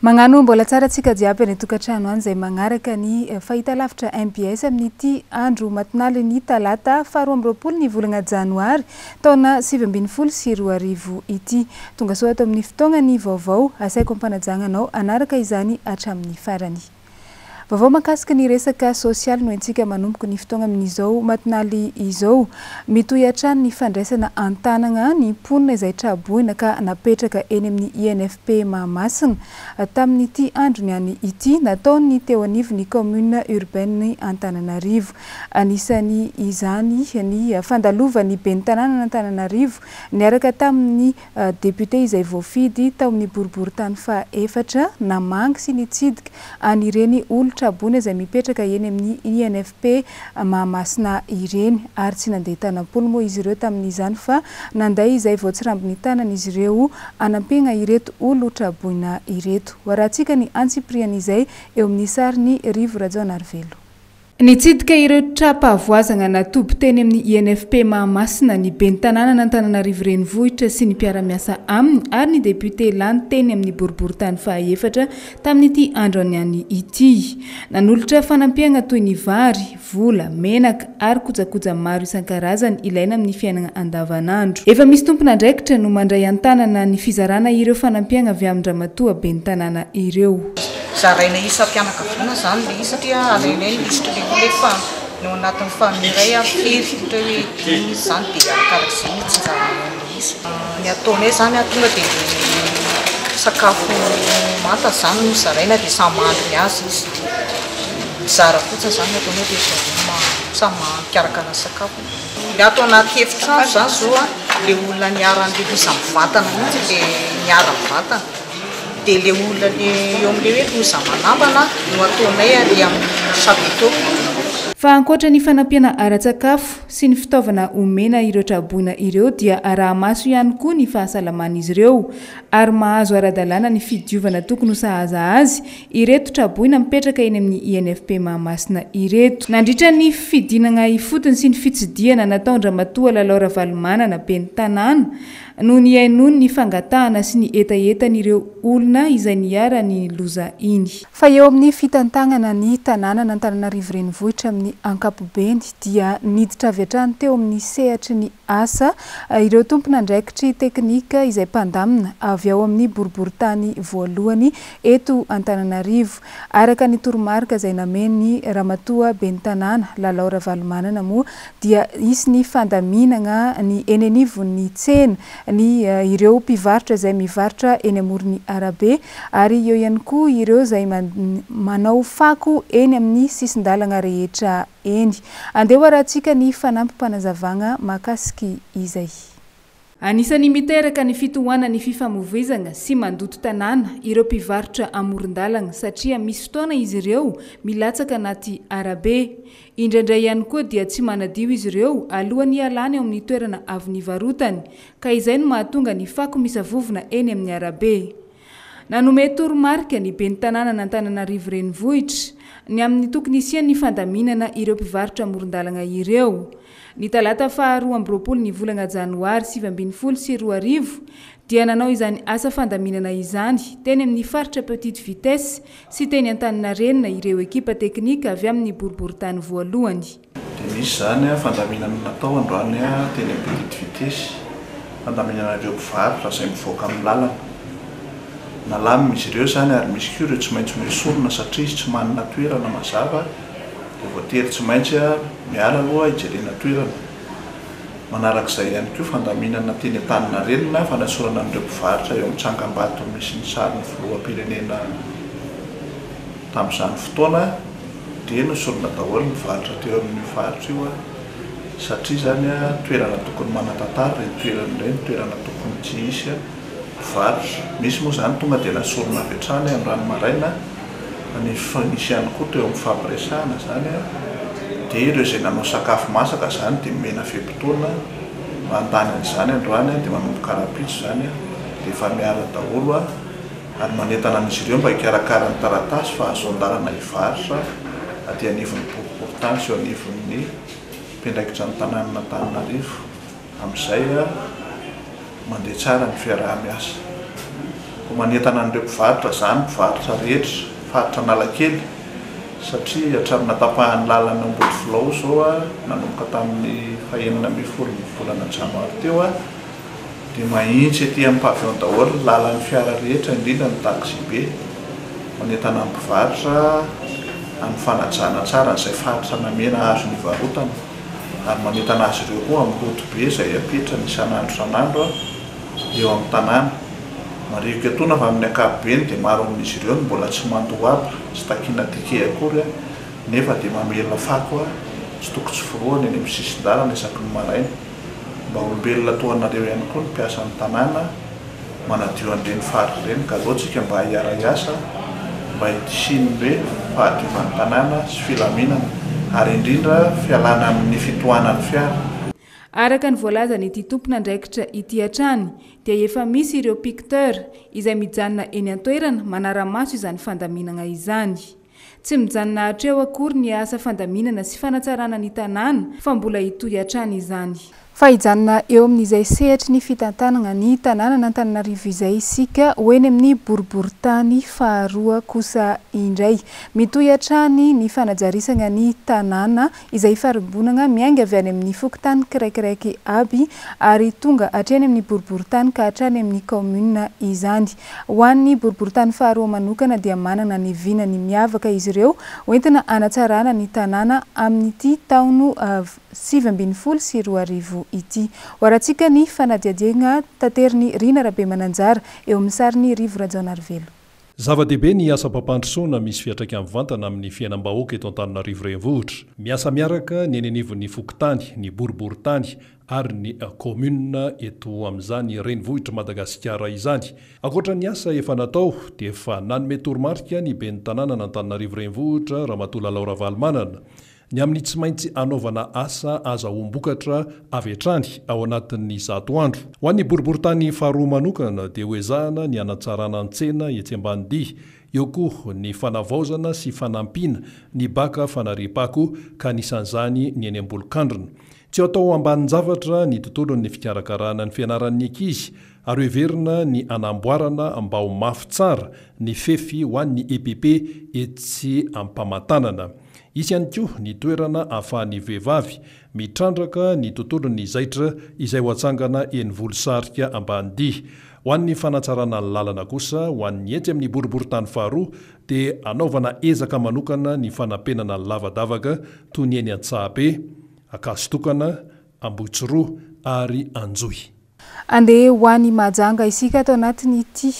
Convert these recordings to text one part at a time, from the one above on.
Magnano mbola tsara tsika jiaby any tokantrano any izay magnaraka ny fahitalavitra MBS amin'ity andro matinaly ny talata 12 ny volana janoary taona 2024 ity. Tonga soa ato amin'ny fotoagna ny vaovao asaiko ampanajanganao anaraka izany hatramin'ny farany. Vaovao makasika ny resaka sosialy no entsika manomboka ny fotoagna amin'izao matinaly izao. Mitohy hatrany ny fandraisana antanagna ny mponina izay traboina ka napetraka eny amin'ny INFP Mahamasina tamin'ity andro niany ity nataony teo anivon'ny commune urbaine Antananarivo. Anisany izany ny fandalovany ben'ny tanàna Antananarivo niaraka tamin'ny député izay voafidy tao amin'ny boriboritany faha-efatra namangy sy nitsidika anireny trabona izay mipetraka eny amin'ny INFP Mahamasina ireny ary tsy nandeha tanam-polo moa izy ireo tamin'izany fa nanday izay voatsirambiny tanan'izy ireo anampihana ireto olo traboina ireto. Warahantsika ny antsiprian'izay eo amin'ny sariny Rivo Rajaonarivelo. Nitsidika ireo trapavoazana natobo teny amin'ny INFP Mahamasina ny ben'ny tanàna Antananarivo renivohitra sy ny mpiara-miasa aminy ary ny député lany teny amin'ny boriboritany faha-efatra tamin'ity andro niany ity. Nanolotra fanampiana toy ny vary, vola, menaka ary kojakoja maro isan-karazany ilaina amin'ny fiainana andavanandro. Efa misy tompona andraikitra no mandray antanana ny fizarana ireo fanampiana avy amin'ny Ramatoa ben'ny tanàna ireo. Zaraina isa mpianakaviana zany le izy satria alainay lisitra le fa no anatin'ny famiray firy ohatra hoe dimy zany dia arakarak'izay tsy njarana izy. Ny ataonay zany tonga dia sakafo manta zany no zaraina dia samy mahandro ny azy izy. Zara fotsiny zany ataonay dia samy mikarakara sakafo. Le ato anaty efitrano zany zao le olona niaran'le izy mivantana mihitsy le niara mivantana. Dia le olona eo amin'ilay hoe loza manambana no ataonay le amin'ny chapiteau. Fa ankoatra ny fanampiana ara-tsakafo sy ny fitaovana omena ireo traboina ireo dia araha-maso ihany koa ny fahasalaman'izy ireo ary mahazo ara-dalàna ny fidiovana tokony ho sahaza azy ireto traboina mipetraka eny amin'ny INFP Mahamasina ireto. Nandritra ny fidinana ifotony sy ny fitsidiana nataon'ny Ramatoa Lalaora Valomanana ben'ny tanàna no niainoany ny fangatahana sy ny etaetan'ireo olona izay niara ny loza iny. Fa eo amin'ny fitantagnana ny tanàna Antananarivo renivohitra amin'ny ankapobeny dia niditra avy hatrany teo amin'ny sehatry ny asa ireo tompona andraikitry teknika izay mpandamina avy ao amin'ny boriboritany voalohany eto Antananarivo. Araka ny toromarika izay namen'ny Ramatoa ben'ny tanàna Lalaora Valomanana moa dia isy ny fandaminana ny eny anivon'ny tsena ny ireo mpivarotra izay mivarotra eny amoron'ny arabe ary eo ihany koa ireo izay manao fako eny amin'ny sisin-dalana rehetra eny. Andeha warahantsika ny fanampim-panazavana makasiky izay. Anisany miteraka ny fitohanan'ny fifamoivoizana sy mandoto tanàna ireo mpivarotra amoron-dalana satria misy fotoana izy ireo milatsaka anaty arabe. Indraindray ihany koa dia tsy manadio izy ireo alohany hialany ao amin'ny toerana avy nivarotany ka izay no mahatonga ny fako misavovona eny amin'ny arabe. Nanome toromarika ny ben'ny tanàna Antananarivo renivohitra ny amin'ny tokony isian'ny fandaminana ireo mpivarotra amoron-dalana ireo. Ny talata 12 ny volana janoary 2024 dia nanao izany asa fandaminana izany teny amin'ny faritra petite vitesse sy teny Antaninarenina ireo ekipa teknika avy amin'ny boriboritany voalohany. Dia misy zany fandaminana natao androany teny petite vitesse fandaminana ireo mpivarotra izay mivoaka amin'ny lalana. Nalamina izy ireo zany ary misy koa ireo tsy maintsy misorona satria izy tsy manana toerana mazava dia voatery tsy maintsy miala aloha hijerena toerana. Manarak'izay ihany koa fandaminana teny Antaninarenina fanasorana amin'ireo mpivarotra eo amin'ny Tsangam-bato misy ny sarin'ny filoham-pirenena tamin'izany fotoana dia nosorona daholo ny mivarotra teo amin'ny faritra io satria zany toerana tokony manan-tantara reny toerana ireny toerana tokony tsy hisy mpivarotra. Misy moa zany tonga dia nasorona avy hatrany amin'ny rano maraina ny misy ihany koa teo amin'ny fampiresahana zany dia ireo izay nanao sakafo masaka zany dia mena fe-potoana mandany an'izany androany dia manomboka karapitso zany dia efa miala daholo ary manentana an'izy ireo mba hikarakara ny taratasy fa azo-andalana hivarotra aty anivon'ny boriboritany sy eo anivon'ny mpiandraikitra ny tanàna Antananarivo amin'izay mandeha tsara ny fiaraha-miasa. manentana an'ireo mpivarotra zany mpivarotra rehetra faritra Analakely satria hatramin'ny natapahany lalana Ambodifilaho zao nanomboka tamin'ny 20 volana janoary teo dia mahitsy etỳ amin'ny pavillon daholo lalan'ny fiara rehetra indrindra ny taxi be manentana amin'ny mpivarotra amin'ny fanajana tsara n'izay faritra namena azo ny varotana ary manentana azy ireo koa amin'ny loto be izay apetrany isan'andro eo amin'ny tanàna. Mariko etona fa amin'ny ankapobeny dia maro amin'izy ireo mbola tsy mandoaba sy takina dike akory nefa dia mamelona fako tsy toko tsy foroany eny amin'ny sisin-dalana isaky ny maraina mba olombelona toanareo ihany koa ny mpiasa ny tanàna manadio an'ireny faritra ireny ka loatsika mba hiara-iasa mba hitisiny hoe fahadiovan'ny tanàna sy filaminana ary indrindra fialana amin'ny fitohanan'ny fiara. Araka ny voalazany ity tompona andraikitra ity hatrany dia efa misy ireo picteur izay mijanona eny an-toerana manara-maso izany fandaminana izany. Tsy mijanona hatreo akory ny asa fandaminana sy fanatsarana ny tanàna fa mbola hitohy hatrany izany. Fa hijanona eo amin'izay sehatry ny fitantanana ny tanàna n'Antananarivo izay isika ho eny amin'ny boriboritany faharoa kosa indray. Mitohy hatrany ny fanajarisana ny tanàna izay farimbonana miainga avy any amin'ny fokontany kiraikiraiky aby ary tonga hatrany amin'ny boriboritany ka hatrany amin'ny commune izany. Ho an'ny boriboritany faharoa manokana dia manana ny vinany miavaka izy ireo hoentina anatsarana ny tanàna amin'ity taono 2024 ity. Hoaratsika ny fanadiadiana tateriny Rina Rabemananjara eo amin'ny sariny Rivo Rajaonarivelo. Zava-dehibe ny asa mpampandrosoana misy fiatraika mivantana amin'ny fiainam-bahoaka eto Antananarivo renivohitra. Miasa miaraka ny eny anivon'ny fokontany, ny boriboritany ary ny commune eto amin'izany renivohitra Madagasikara izany. Ankoatra ny asa efa natao dia efa nanome toromarika ny ben'ny tanàna n'Antananarivo renivohitra Ramatoa Laura Valomanana ny amin'ny tsy maintsy anaovana asa aza ombokatra avy hatrany ao anatin'ny 100 andro. Ho an'ny boriboritany faharoa manokana dia hoezahana ny anatsarana an-tsena etsy Ambanidia, eo koa ny fanavaozana sy fanampiana ny baka fanariam-pako ka nisan'izany ny eny Ambolokandrina. Tsy atao ambanin-javatra ny tontolon'ny fikarakarana ny fianaran'ny ankizy ary heverina ny anamboarana mba ho mafy tsara ny fefy ho an'ny EPP etsy ampamantanana. Isy ihany koa ny toerana ahafahan'ny vehivavy mitrandraka ny tontolon'ny zaitra izay ho atsangana eny Volosarika Ambanidia. Ho an'ny fanatsarana ny lalana kosa ho an'ny etsy amin'ny boriboritany faharoa dia anaovana ezaka manokana ny fanampenana ny lavadavaka toy ny eny Antsahabe, Akasitokana, Ambohitsiroa ary Anjoy. Andeha ho an'ny Mahajanga isika atao anatiny ity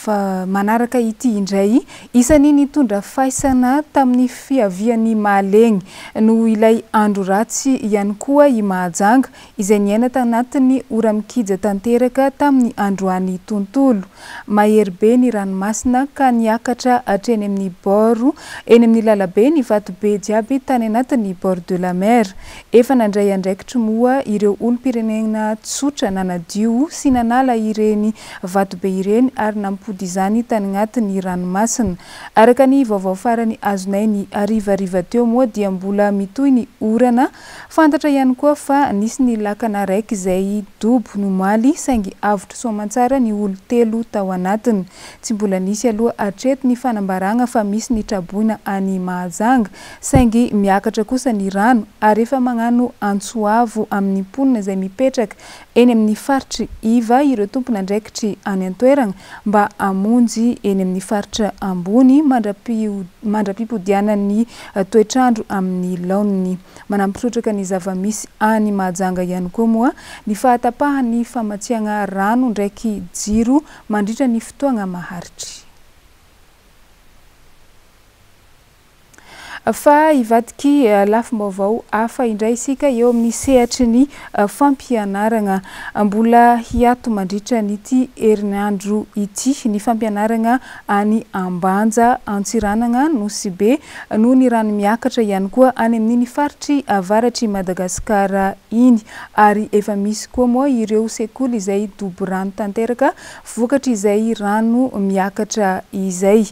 fa manaraka ity indray isany nitondra faisana tamin'ny fiavian'ny Mahalegny no ilay andro ratsy ihany koa i Mahajanga izay niaina tanatin'ny ora mikija tanteraka tamin'ny androany tontolo. Mahery be ny ranomasina ka niakatra hatreny amin'ny boro eny amin'ny lalabe ny vatobe jiaby tany anatin'ny bord de la mer. Efa nandray andraikitry moa ireo olom-pirenena tsotra nanadio sy nanala ireny vatobe ireny ary izany tany anatin'ny ranomasina. Araka ny vaovao farany azonay ny arivariva teo moa dia mbola mitohy ny orana. Fantatra ihany koa fa nisy ny lakana raiky izay dobo nomaly saingy avotra soamantsara ny olo 3 tao anatiny. Tsy mbola nisy aloha hatreto ny fanambarana fa misy ny traboina any Mahajanga saingy miakatra kosa ny rano ary efa magnano antsoavo amin'ny mponina izay mipetraka eny amin'ny faritry Iva ireo tompona andraikitry any an-toerana mba amonjy eny amin'ny faritra ambony mandrapipodianan'ny toetrandro amin'ny laoniny. Manampitrotraka ny zava-misy any Mahajanga ihany koa moa ny fahatapahany famatsiana rano ndraiky jiro mandritra ny fotoana maharitry. Fa ivadiky lafim-baovao hafa indray isika eo amin'ny sehatry ny fampianarana. Mbola hiato mandritra n'ity herinandro ity ny fampianarana any Ambanja, Antsiranana, Nosibe noho ny rano miakatra ihany koa any amin'ny faritry avaratry Madagasikara iny ary efa misy koa moa ireo sekoly izay dobo rano tanteraka vokatry izay rano miakatra izay.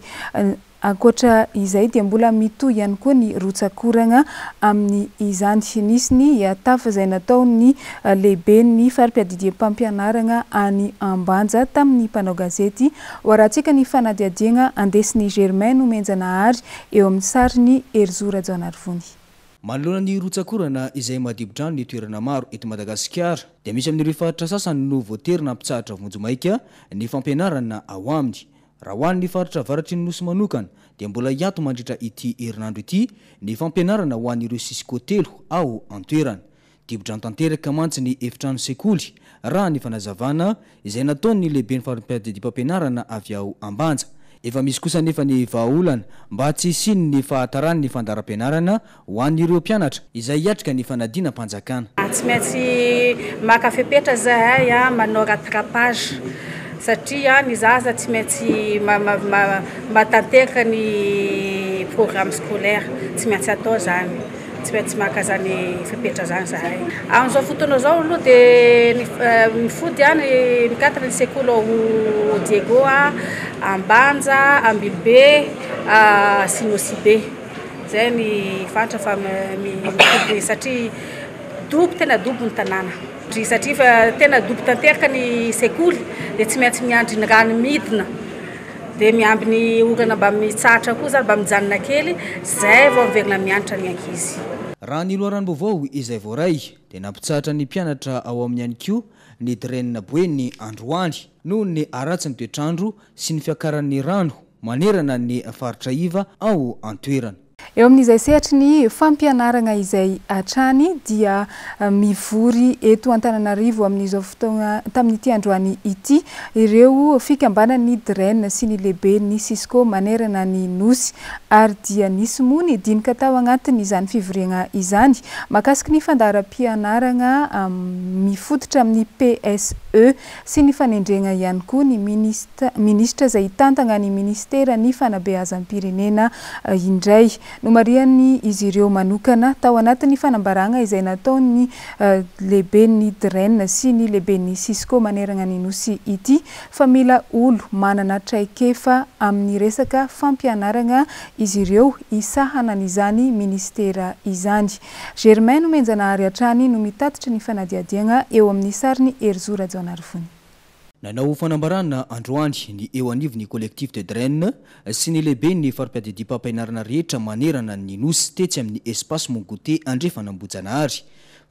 Ankoatra izay dia mbola mitohy ihany koa ny rotsakorana amin'ny izany. Nisy ny tafa izay nataony lehibe ny farim-piadidiam-pampianarana any Ambanja tamin'ny mpanao gazety. Hoaratsika ny fanadihadiana andesiny Germain Menjanahary eo amin'ny sariny Erzora Janarvony. Manoloana ny rotsakorana izay madibon-drano ny toerana maro eto Madagasikara dia misy amin'ireo faritra sasany no voaterina ampitsahatra vonjomaika ny fampianarana ao aminy. Raha hoan'ny faritra avaratry ny nosy manokana dia mbola hiato mandritra ity herinandro ity ny fampianarana ho an'ireo sisikotelo ao an-toerana. Dibo-drano tanteraka mantsy ny efitrano sekoly raha ny fanazavana izay nataony lehibe ny farim-piadidim-pampianarana avy ao Ambanja. Efa misy kosa nefa ny vahaolana mba tsy hisiny ny fahatarany ny fandaram-pianarana ho an'ireo mpianatra izay hiatrika ny fanadina mpanjakana. Tsy maintsy maka fepetra zahay manao rattrapage satria ny zaza tsy maintsy matanteraka ny programme scolaire, tsy maintsy atao zany, tsy maintsy maka zany fepetra zany zahay. Amin'izao fotoana zao aloha dia mifody mikatatra ny sekoly ao Diego Ambanja, Ambilobe, Sinosibe. Zay ny fantatra fa mifody satria tena dobo ny tanàna. Satria fa tena dobo tanteraka ny sekoly dia tsy maintsy miandry ny rano midina dia miamby ny orana mba mitsahatra koa zany mba mijanona kely zay vao miverina mianatra ny ankizy. Raha ny loharanom-baovao izay voaray dia nampitsahatra ny mpianatra ao amin'ny ihany koa ny Drenina Boeny Androany noho ny aratsy ny toetrandro sy ny fiakaran'ny rano manerana ny faritra iva ao an-toerana. Eo amin'izay sehatry ny fampianarana izay hatrany dia mivory eto Antananarivo amin'izao fotoana tamin'ity androany ity ireo fikambanan'ny Dren sy ny lehibe ny Cisco manerana ny nosy ary dia nisy moa ny dinika tao agnatiny izany fivoriana izany makasiky ny fandaharam-pianarana mifototra amin'ny PSE sy ny fanendrena ihany koa ny ministra izay tantana ny ministera ny fanabeazam-pirenena indray. Nomariany izy ireo manokana tao anatin'ny fanambarana izay nataony lehibe ny Dren sy ny lehibe ny Cisco manerana ny nosy ity fa mila olo manana traikefa amin'ny resaka fampianarana izy ireo isahana n'izany ministera izany. Germain Menjanahary hatrany no mitatitra ny fanadihadiana eo amin'ny sariny Erzora Janarvony. Nanao fanambarana androany ny eo anivony collectif de Dren sy ny lehibe ny farim-piadidim-pampianarana rehetra manerana ny nosy tetsy amin'ny espace Mongote andrefana Ambojanahary.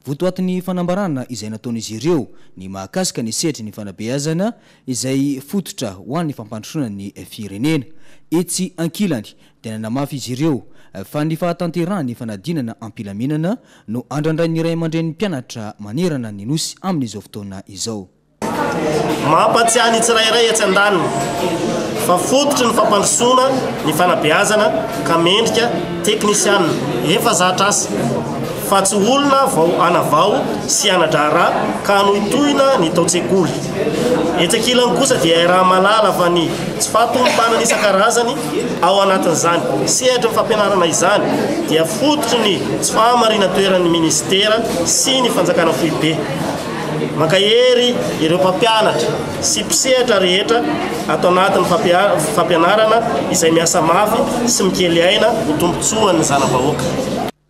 Votoatin'ny fanambarana izay nataon'izy ireo ny mahakasika ny sehatry ny fanabeazana izay fototra ho an'ny fampandrosoana ny firenena. Etsy ankilany dia nanamafy izy ireo fa ny fahatanterahany fanadinana ampilaminana no andrandray ny ray aman-dren'ny mpianatra manerana ny nosy amin'izao fotoana izao. Mampatsiahy ny tsirairay etsy andaniny fa fototry ny fampandrosoana ny fanabeazana ka mendrika teknisianina efa zatra asa fa tsy olona vao anavao sy anadrara ka anohitohina ny tao-tsekoly. Etsakilany kosa dia raha malala fa ny tsy fahatompanana isan-karazany ao anatin'izany. Sehatra ny fampianarana izany dia fototry ny tsy fahamarina toeran'ny ministera sy ny fanjakana foibe. Makahery ireo mpampianatra sy mpisehatra rehetra atao anatin'ny fampianarana izay miasa mafy sy mikely aina ho tombotsoan'ny zanavahoaka.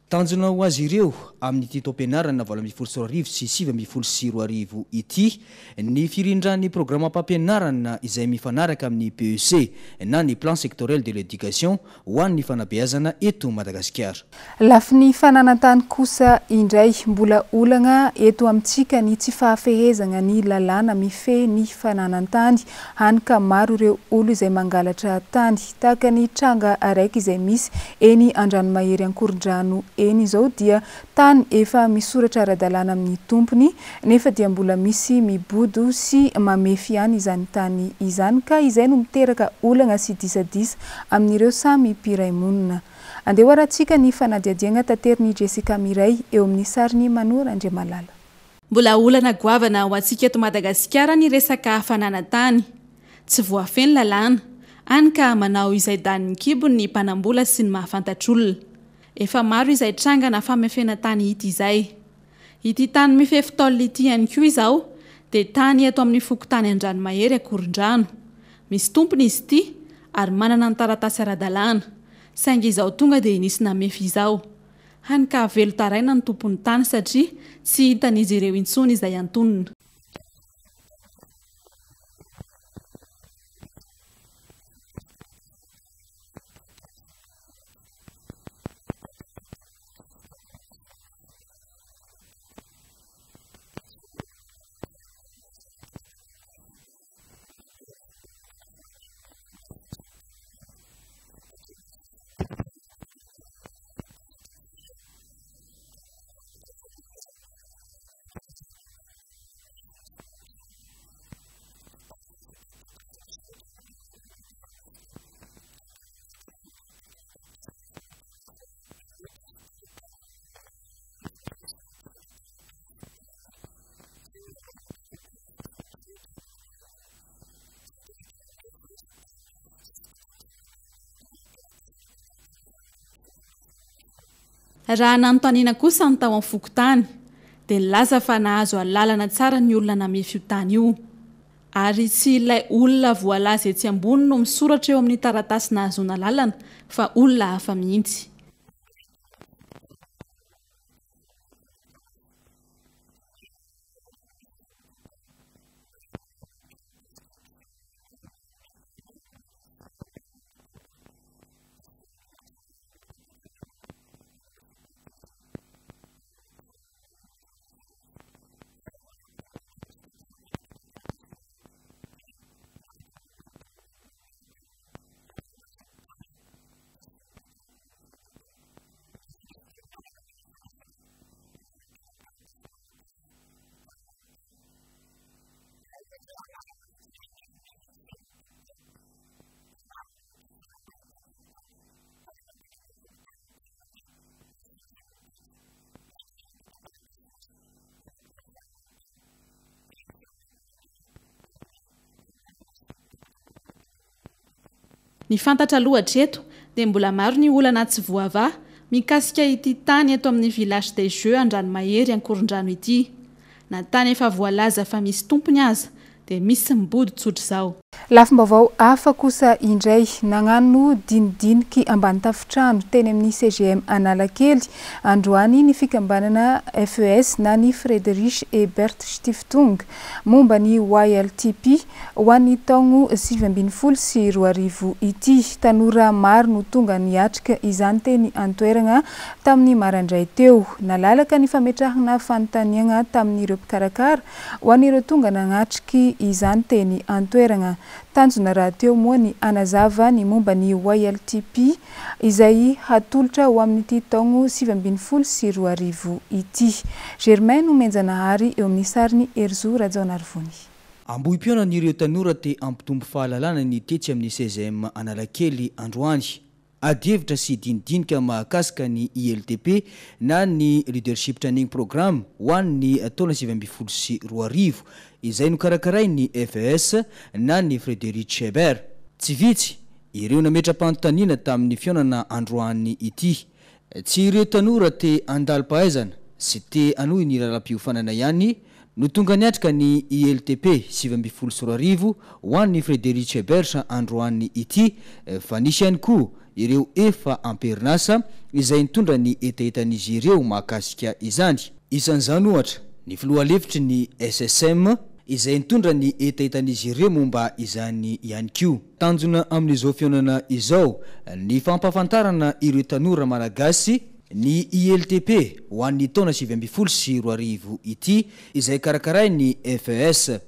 Tanjona ho azy ireo amin'ity taom-pianarana 8 sy 7 ity ny firindran'ny programa mpampianarana izay mifanaraka amin'ny PEC na ny plan sectoriel de l'éducation ho an'ny fanabeazana eto Madagasikara. Lafi ny fananantany kosa indray mbola olana eto amintsika ny tsy fahafehezana ny lalàna mifehy ny fananantany hany ka maro ireo olo izay mangalatra tany tahaka ny tranga araiky izay misy eny Andranomahery Ankorondrano eny izao dia tany efa misoratra ara-dalàna amin'ny tompony nefa dia mbola misy mibodo sy mamefy ihany izany tany izany ka izay no miteraka olana sy disadisa amin'ireo samy mpiray monina. Andeha hoarantsika ny fanadihadiana tanteriny Jessica Miray eo amin'ny sariny Manora Andriamalala. Mbola olana goavana ho antsika eto Madagasikara ny resaka fananantany. Tsy voafeny lalàna, any ka manao izay daniny kibony ny mpanambola sy ny mahafantatr'olona. Efa maro izay trangana famefena tany ity izay. Ity tany mifefy taolina ity ihany koa izao dia tany eto amin'ny fokotany Andranomahery Ankorondrano. Misy tompony izy ity ary manana ny taratasy ara-dalàna saingy izao tonga dia nisy namefy izao hany ka velo taraina ny tompon'ny tany satria tsy hitan'izy ireo intsony izay antonona. Raha nanontaniana kosa ny tao amin'ny fokotany dia nilaza fa nahazo alalana tsara ny olona namefy io tany io ary tsy ilay olona voalaza etsy ambony no misoratra eo amin'ny taratasy nahazoana lalana fa olona hafa mihitsy. Ny fantatra aloha hatreto dia mbola maro ny olana tsy voavaha mikasika ity tany eto amin'ny village des Jeux Andranomahery Ankorondrano ity. Na tany efa voalaza fa misy tompony aza dia misy mibody tsotra izao. Lafim-baovao hafa kosa indray nagnano dinidiniky ambany tafitrano teny amin'ny CGM Analakely androany ny fikambanana FES na ny Frédéric Ebert Stiftung momba ny YLTP ho an'ny taogno 2020 sy 2020 ity. Tanora maro no tonga niatrika izany teny antoerana tamin'ny maraindray teo. Nalalaka ny fametrahana fanontaniana tamin'ireo mpikarakara ho an'ireo tonga nanatriky izany teny antoerana. Tanjona raha teo moa ny anazava ny momba ny YLTP izay hatolotra ho amin'ity taogno 2020 sy 2020 ity. Germain no menjanahary eo amin'ny sariny Erzo Rajaonarivony. Ambohim-pionan'ireo tanora te ampitombo fahalalana ny tetsy amin'ny CGM Analakely androany. Adihevitra sy dinidinika mahakasika ny ILTP na ny Leadership Training Programme ho an'ny taona 2020 sy 2020 izay nokarakaray ny FES na ny Frédéric Ebert. Tsy vitsy ireo nametra-panontaniana tamin'ny fionana androany ity. Tsy ireo tanora te andali-pahaizana sy te anohy ny raharam-piofanana ihany no tonga niatrika ny ILTP 2020 sy 2020 ho an'ny Frédéric Ebert androany ity, fa nisy ihany koa ireo efa amperinasa izay nitondra ny etaetan'izy ireo mahakasika izany. Isan'izany ohatra ny filohalefitry ny SSM izay nitondra ny etaetan'izy ireo momba izany ihany koa. Tanjona amin'izao fionana izao ny fampafantarana ireo tanora malagasy ny ILTP ho an'ny taona 2020 sy 2020 ity izay karakaray ny FES.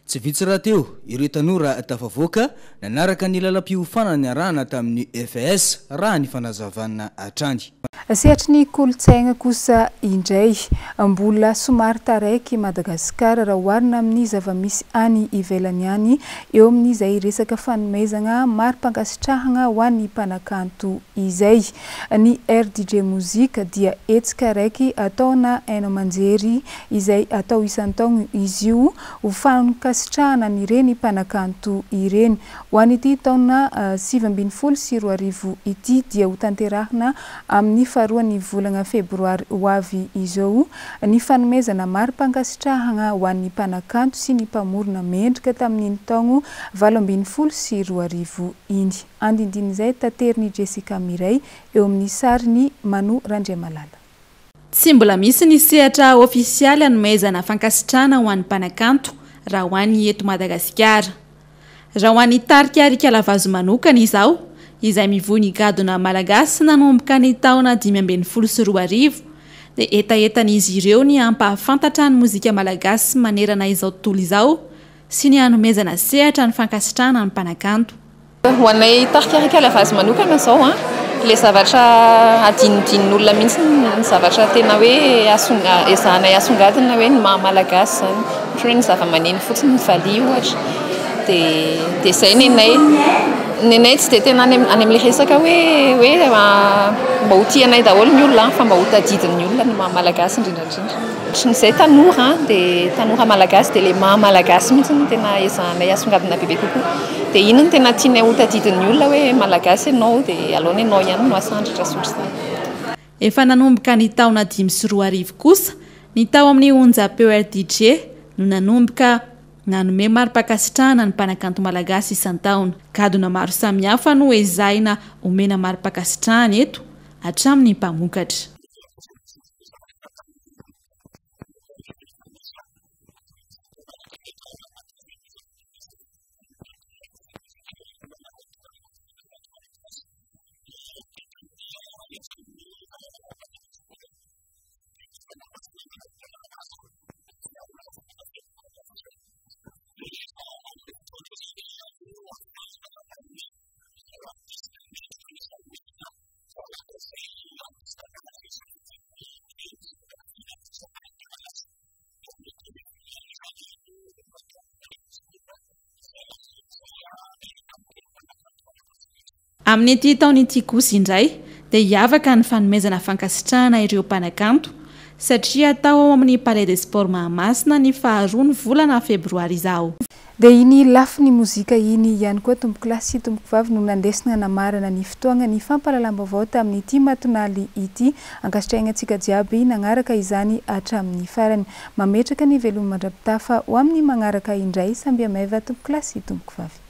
Tsy vitsy raha teo ireo tanora tafavoaka nanaraka ny lalam-piofanana arahana tamin'ny FES raha ny fanazavana hatrany. Sehatry ny kolotsaina kosa indray mbola somary taraiky Madagasikara raha oharina amin'ny zava-misy any ivelany any eo amin'izay resaka fanomezana mari-pankasitrahana ho an'ny mpanakanto izay. Ny RDJ Mozika dia hetsika raiky ataona haino aman-jery izay atao isan-taogno izy io ho fankasitrahana n'ireny mpanakanto ireny. Ho an'ity taona 2020 sy 2020 ity dia ho tanterahina amin'ny faharoan'ny volana febroary ho avy izao ny fanomezana mari-pankasitrahana ho an'ny mpanakanto sy ny mpamorona mendrika tamin'ny taogno 2024 iny. Andindin'izay tateriny Jessica Miray eo amin'ny sariny Manu Randriamalala. Tsy mbola misy ny sehatra ofisialy hanomezana fankasitrahana ho an'ny mpanakanto raha ho an'ny eto Madagasikara. Raha ho an'ny tarika Rikalavazo manokana izao, izay mivoy ny gadona malagasy nanomboka ny taona 2024 dia etaetan'izy ireo ny ampahafantatra ny mozika malagasy manerana izao tontolo izao sy ny hanomezana sehatra ny fankasitrahana ny mpanakanto. Ho anay tarika Rikalavazo manokana zao le zavatra adinodin'olona mihitsy ny zavatra tena hoe ezahanay asongadina hoe ny malagasy zany. Ohatra hoe ny zava-maneno fotsiny ny valia ohatra. Dia izay nenay tsy dia tena any amin'ilay resaka hoe mba ho tianay daholo ny olona fa mba ho tadidin'ny olona ny malagasy indrindrandrindra. Izay tanora dia tanora malagasy dia le malagasy mihitsy ny tena ezahanay asongadina bebe kokoa. Dia iny ny tena tianay ho tadidin'ny olona hoe malagasy ianao dia aloha ianao ihany no asandratra sotra. Efa nanomboka ny taona 2024 kosa ny tao amin'ny onja-PRDJ no nanomboka nanome mari-pankasitrahana ny mpanakanto malagasy isan-taona. Gadona maro samihafa no ezahina omena mari-pankasitrahana eto hatramin'ny mpamokatra. Amin'ny ity taona ity kosa indray dia hiavaka ny fanomezana fankasitrahana ireo mpanakanto satria atao amin'ny Palais des Sports Mahamasina ny faharoa ny volana febroary izao. Dia iny lafiny mozika iny ihany koa tompoko lahy sy tompoko vavy no nandesina namarana ny fotoagna ny fampahalalam-baovao tamin'ity matonaly ity ankasitrahantsika jiaby nagnaraka izany hatramin'ny farany. Mametraka ny veloma mandrapitafa ho amin'ny magnaraka indray samby ameva tompoko lahy sy tompoko vavy.